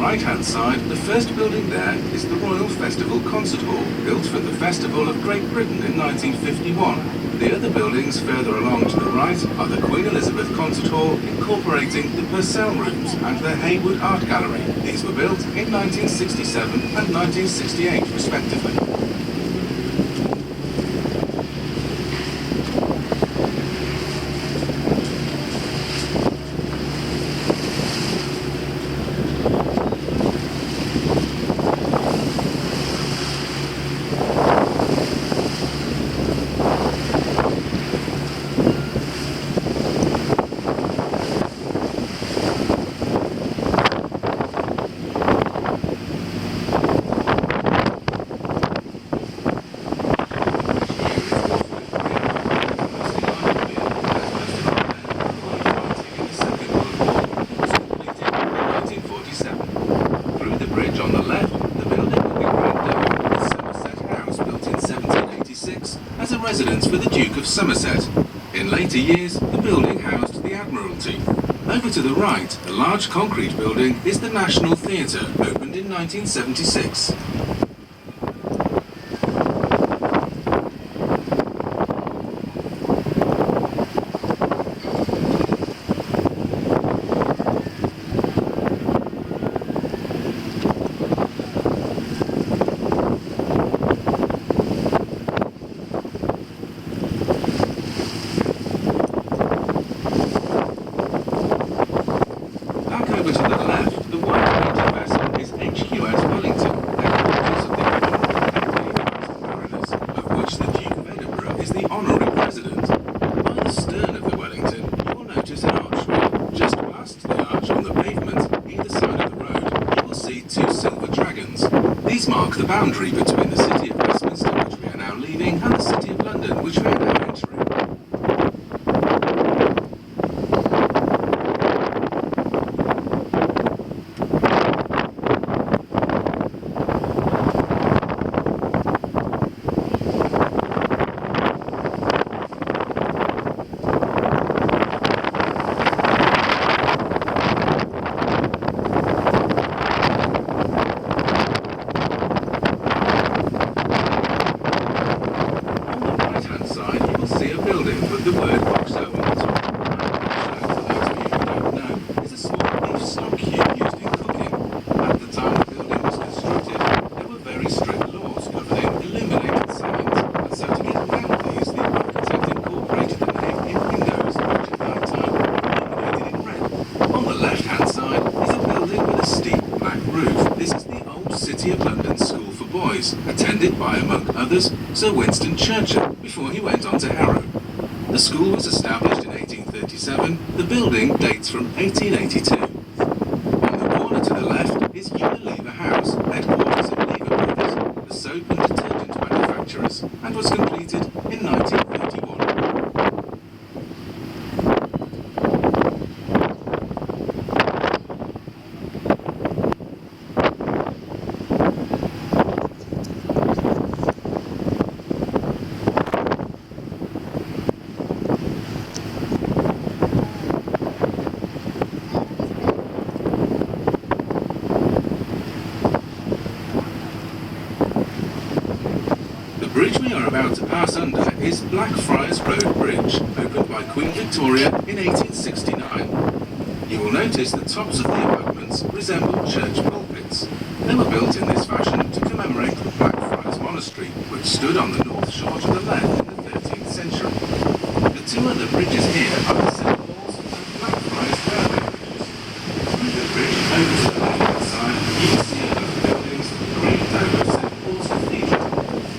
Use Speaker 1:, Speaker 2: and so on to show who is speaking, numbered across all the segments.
Speaker 1: right-hand side, the first building there is the Royal Festival Concert Hall, built for the Festival of Great Britain in 1951. The other buildings further along to the right are the Queen Elizabeth Concert Hall, incorporating the Purcell Rooms and the Hayward Art Gallery. These were built in 1967 and 1968, respectively. As a residence for the Duke of Somerset. In later years, the building housed the Admiralty. Over to the right, a large concrete building is the National Theatre, opened in 1976. Over to the left, the white-painted vessel is HQS Wellington, headquarters of the Honourable Mariners, of which the Duke of Edinburgh is the honorary president. By the stern of the Wellington, you will notice an archway. Just past the arch on the pavement, either side of the road, you will see two silver dragons. These mark the boundary between the city of Westminster, which we are now leaving, and the city of London, which we are now entering. With the word Boxo on the top. For those of you who don't know, is a small beef stock cube used in cooking. At the time the building was constructed, there were very strict laws governing illuminated signs, and so to get around these, the architect incorporated the name in windows, which at that time were illuminated in red. On the left-hand side is a building with a steep black roof. This is the old City of London School for Boys, attended by, among others, Sir Winston Churchill, before he went on to Harrow. The school was established in 1837. The building dates from 1882. On the corner to the left is Unilever House, headquarters of Lever Brothers, the soap and detergent manufacturers, and was completed in 1931. The bridge we are about to pass under is Blackfriars Road Bridge, opened by Queen Victoria in 1869. You will notice the tops of the abutments resemble church pulpits. They were built in this fashion to commemorate the Blackfriars Monastery, which stood on the north shore to the left in the 13th century. The two other bridges here are the St. Paul's and Blackfriars Railway bridges. Through the bridge over to the left-hand side, you will see above the buildings the great dome of St. Paul's Cathedral.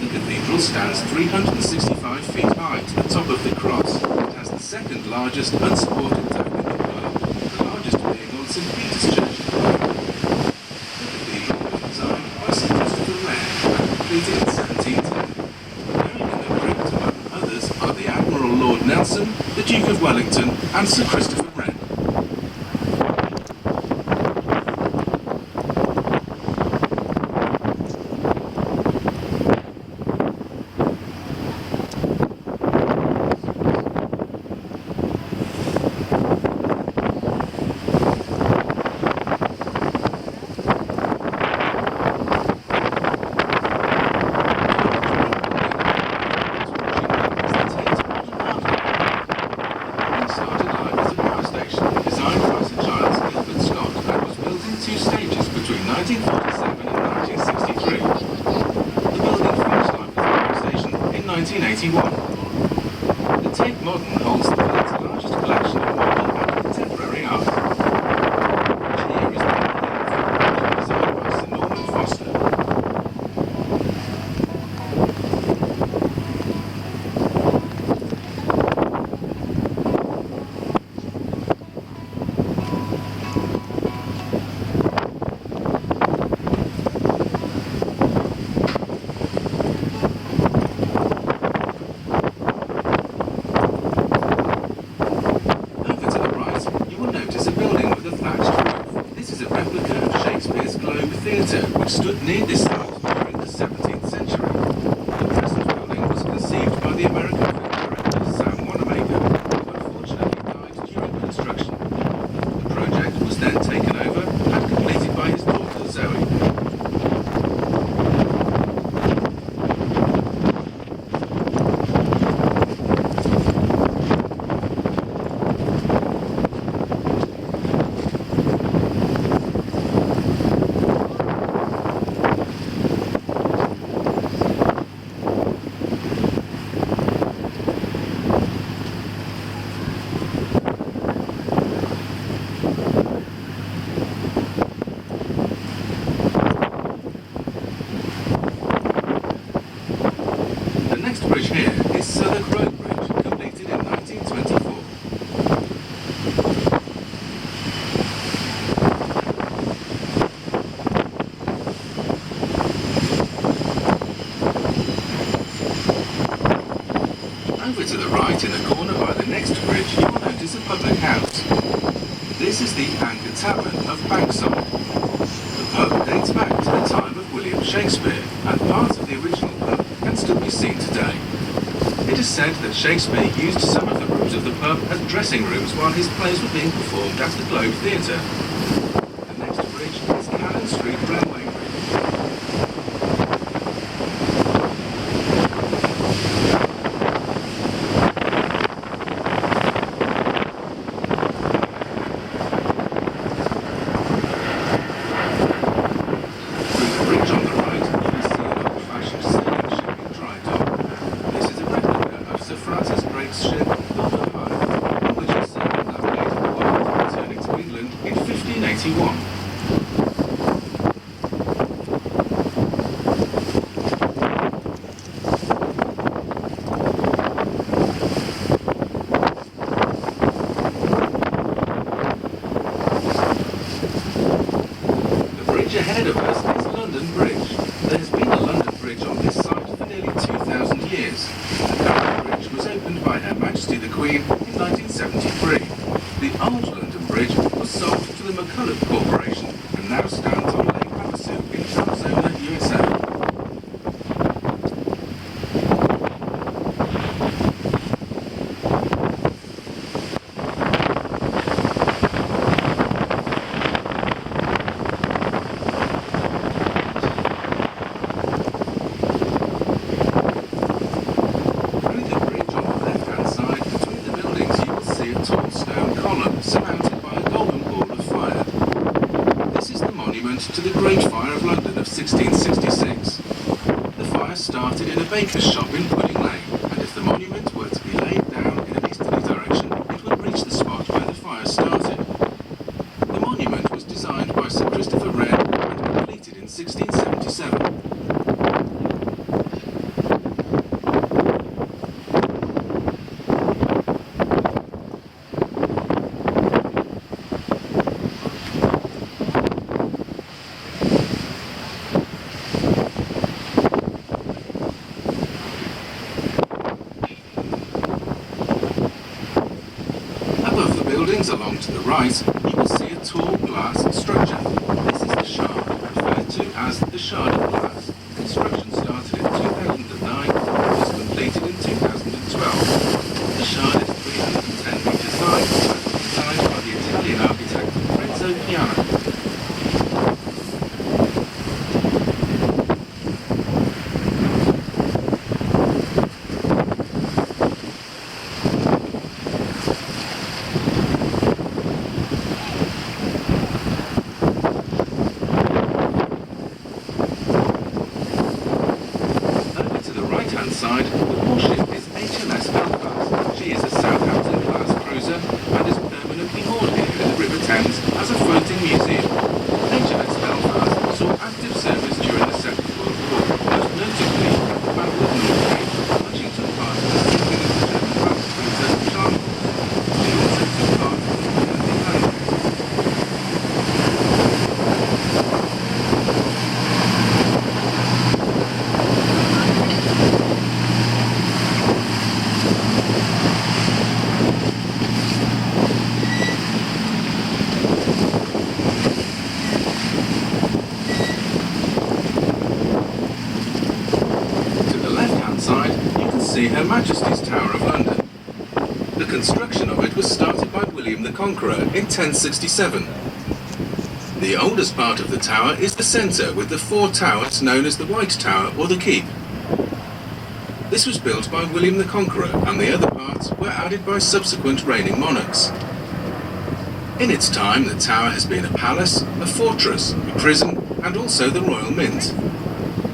Speaker 1: The cathedral stands 365 feet high to the top of the cross. It has the second largest unsupported dome in the world, the largest being on St. Peter's Church in Rome. The cathedral was designed by Sir Christopher Wren and completed in 1710. Bearing in the crypt, among others, are the Admiral Lord Nelson, the Duke of Wellington, and Sir Christopher Wren. 1963. The building finished life as a fire station in 1981. The Tate Modern holds the world's largest collection of modern and contemporary art. Here is the building designed by Sir Norman Foster. Which stood near this site during the 17th century. The present building was conceived by the American film director Sam Wanamaker, who unfortunately died during construction. The project was then taken over and completed by his daughter Zoe. The next bridge here is Southwark Road Bridge, completed in 1924. Over to the right in the corner by the next bridge you will notice a public house. This is the Anchor Tavern of Bankside. The pub dates back to the time of William Shakespeare, and part of the original pub can still be seen today. It is said that Shakespeare used some of the rooms of the pub as dressing rooms while his plays were being performed at the Globe Theatre. The next bridge is Cannon Street Railway Bridge. In 1581. The bridge ahead of us is London Bridge. There has been a London Bridge on this site for nearly 2,000 years. The current bridge was opened by Her Majesty the Queen in 1973. The old London Bridge was sold to the McCulloch Corporation and now stands on Lake Havasu in Arizona, USA. Through the bridge on the left-hand side, between the buildings you will see a tall stone column surmounted by a golden ball of fire. This is the monument to the Great Fire of London of 1666. The fire started in a baker's shop in Pudding Lane, and if the monument were to be laid down in an easterly direction, it would reach the spot where the fire started. The monument was designed by Sir Christopher Wren and completed in 1677. Above the buildings along to the right, you will see a tall glass structure. This is the Shard, referred to as the Shard of Glass. Construction started in 2009 and was completed in 2012. The Shard is 310 metres high and was designed by the Italian architect Renzo Piano. see Her Majesty's Tower of London. The construction of it was started by William the Conqueror in 1067. The oldest part of the tower is the centre with the 4 towers known as the White Tower or the Keep. This was built by William the Conqueror, and the other parts were added by subsequent reigning monarchs. In its time, the tower has been a palace, a fortress, a prison, and also the Royal Mint.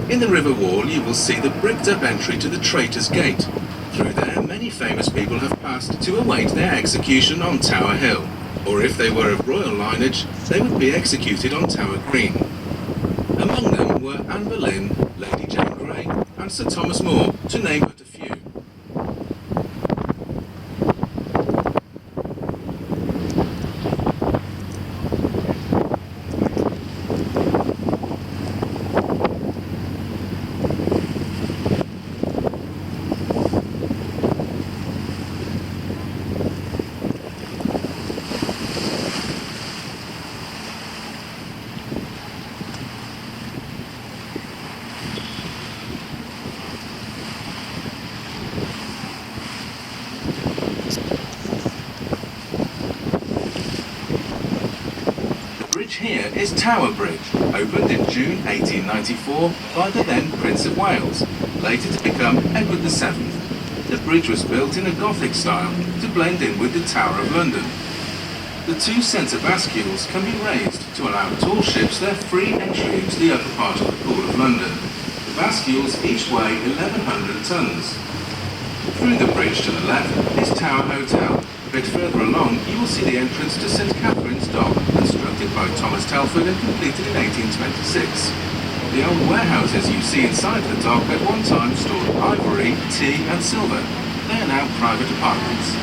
Speaker 1: In the river wall you will see the bricked-up entry to the Traitor's Gate. Through there, many famous people have passed to await their execution on Tower Hill, or if they were of royal lineage, they would be executed on Tower Green. Among them were Anne Boleyn, Lady Jane Grey, and Sir Thomas More, to name but a few. Here is Tower Bridge, opened in June 1894 by the then Prince of Wales, later to become Edward VII. The bridge was built in a Gothic style to blend in with the Tower of London. The 2 centre bascules can be raised to allow tall ships their free entry into the upper part of the Pool of London. The bascules each weigh 1,100 tons. Through the bridge to the left is Tower Hotel. A bit further along you will see the entrance to St Katherines Dock, constructed by Thomas Telford and completed in 1826. The old warehouses you see inside the dock at one time stored ivory, tea and silver. They are now private apartments.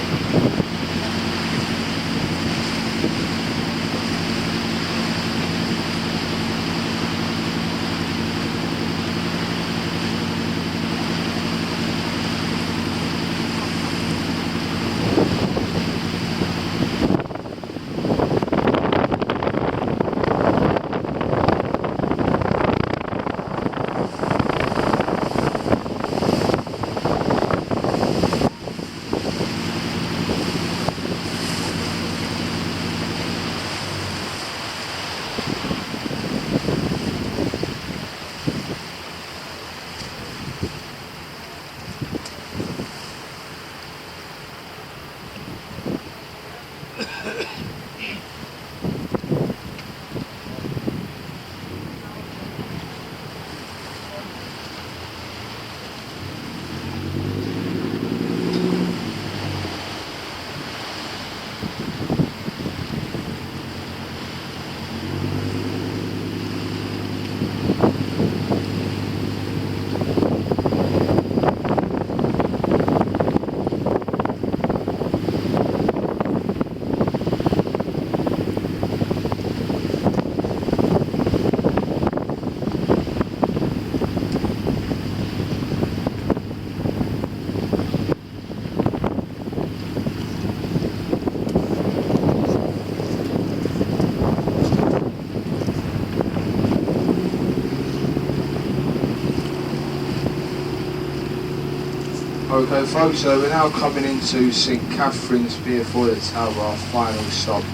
Speaker 2: Okay folks, so we're now coming into St Katherines before the tower, our final stop.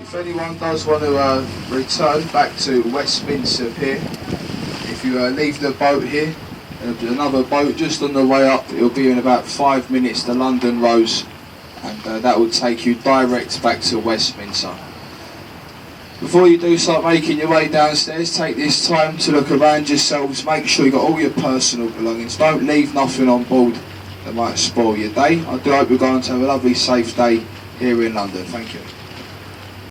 Speaker 2: If anyone does want to return back to Westminster Pier, if you leave the boat here, there'll be another boat just on the way up. It'll be in about 5 minutes to London Roads, and that will take you direct back to Westminster. Before you do start making your way downstairs, take this time to look around yourselves, make sure you've got all your personal belongings. Don't leave nothing on board that might spoil your day. I do hope you're going to have a lovely, safe day here in London. Thank you.